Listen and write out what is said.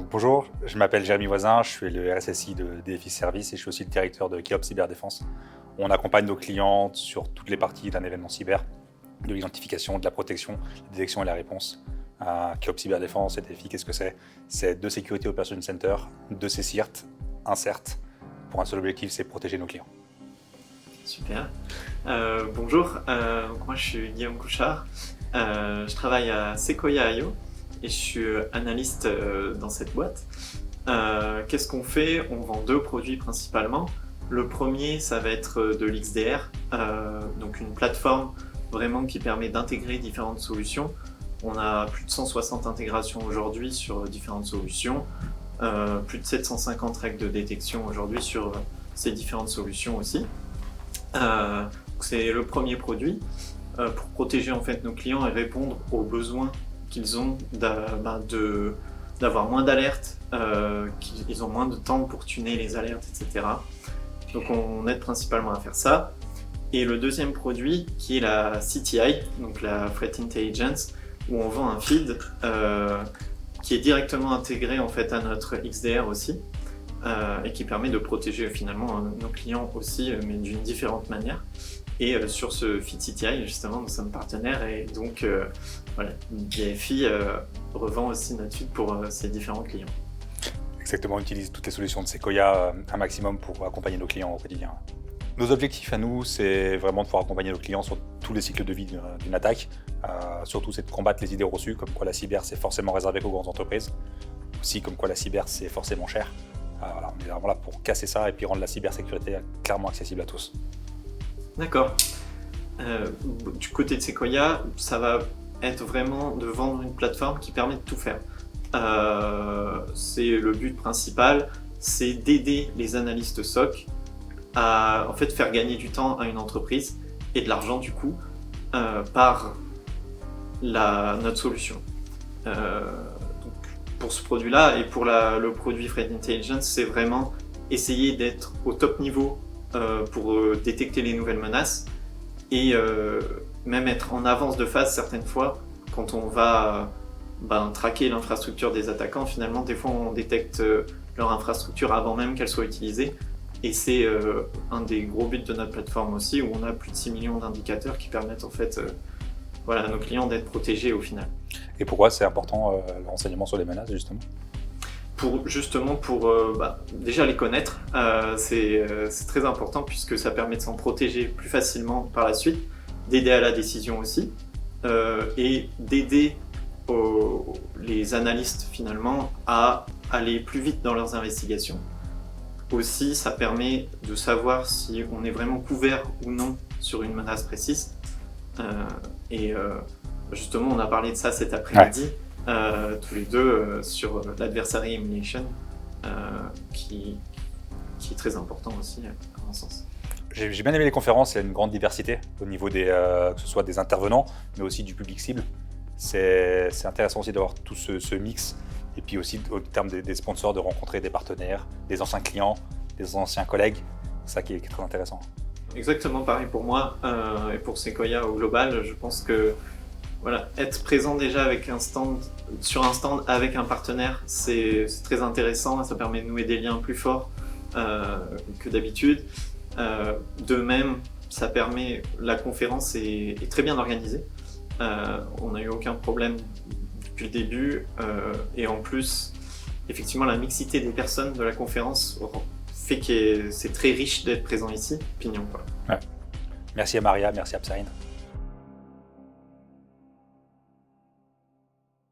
Bonjour, je m'appelle Jérémy Voisin, je suis le RSSI de DFI Service et je suis aussi le directeur de Keops Cyberdéfense. On accompagne nos clients sur toutes les parties d'un événement cyber, de l'identification, de la protection, la détection et la réponse. Keops Cyberdéfense et DFI, qu'est-ce que c'est? C'est deux Security Operations Center, deux CSIRT, un CERT. Pour un seul objectif, c'est protéger nos clients. Super. Bonjour, moi je suis Guillaume Couchard. Je travaille à Sequoia.io et je suis analyste dans cette boîte. Qu'est-ce qu'on fait? On vend deux produits principalement. Le premier, ça va être de l'XDR, donc une plateforme vraiment qui permet d'intégrer différentes solutions. On a plus de 160 intégrations aujourd'hui sur différentes solutions, plus de 750 règles de détection aujourd'hui sur ces différentes solutions aussi. C'est le premier produit pour protéger en fait nos clients et répondre aux besoins qu'ils ont d'avoir moins d'alertes, qu'ils ont moins de temps pour tuner les alertes, etc. Donc on aide principalement à faire ça. Et le deuxième produit qui est la CTI, donc la Threat Intelligence, où on vend un feed qui est directement intégré en fait à notre XDR aussi. Et qui permet de protéger finalement nos clients aussi, mais d'une différente manière. Et sur ce feed CTI, justement, nous sommes partenaires et donc voilà, DFI revend aussi notre feed pour ses différents clients. Exactement, on utilise toutes les solutions de Sequoia un maximum pour accompagner nos clients au quotidien. Nos objectifs à nous, c'est vraiment de pouvoir accompagner nos clients sur tous les cycles de vie d'une attaque. Surtout, c'est de combattre les idées reçues, comme quoi la cyber, c'est forcément réservé aux grandes entreprises. Aussi, comme quoi la cyber, c'est forcément cher. Voilà, on est vraiment là pour casser ça et puis rendre la cybersécurité clairement accessible à tous. D'accord. Du côté de Sequoia, ça va être vraiment de vendre une plateforme qui permet de tout faire. C'est le but principal, c'est d'aider les analystes SOC à en fait faire gagner du temps à une entreprise et de l'argent du coup par notre solution. Pour ce produit-là et pour le produit Threat Intelligence, c'est vraiment essayer d'être au top niveau pour détecter les nouvelles menaces et même être en avance de phase certaines fois quand on va traquer l'infrastructure des attaquants. Finalement, des fois, on détecte leur infrastructure avant même qu'elle soit utilisée et c'est un des gros buts de notre plateforme aussi où on a plus de 6 millions d'indicateurs qui permettent en fait à nos clients d'être protégés au final. Et pourquoi c'est important le renseignement sur les menaces justement? Pour déjà les connaître, c'est très important puisque ça permet de s'en protéger plus facilement par la suite, d'aider à la décision aussi et d'aider les analystes finalement à aller plus vite dans leurs investigations. Aussi, ça permet de savoir si on est vraiment couvert ou non sur une menace précise. Justement, on a parlé de ça cet après-midi, tous les deux, sur l'adversary emulation, qui est très important aussi, à mon sens. J'ai bien aimé les conférences, il y a une grande diversité au niveau que ce soit des intervenants, mais aussi du public cible. C'est intéressant aussi d'avoir tout ce mix, et puis aussi au terme des sponsors, de rencontrer des partenaires, des anciens clients, des anciens collègues. C'est ça qui est très intéressant. Exactement pareil pour moi et pour Sequoia au global. Je pense que être présent déjà sur un stand avec un partenaire, c'est très intéressant. Ça permet de nouer des liens plus forts que d'habitude. De même, la conférence est très bien organisée. On n'a eu aucun problème depuis le début et en plus, effectivement, la mixité des personnes de la conférence fait que c'est très riche d'être présent ici. Pignon, quoi. Ouais. Merci à Maria, merci à Psaïn.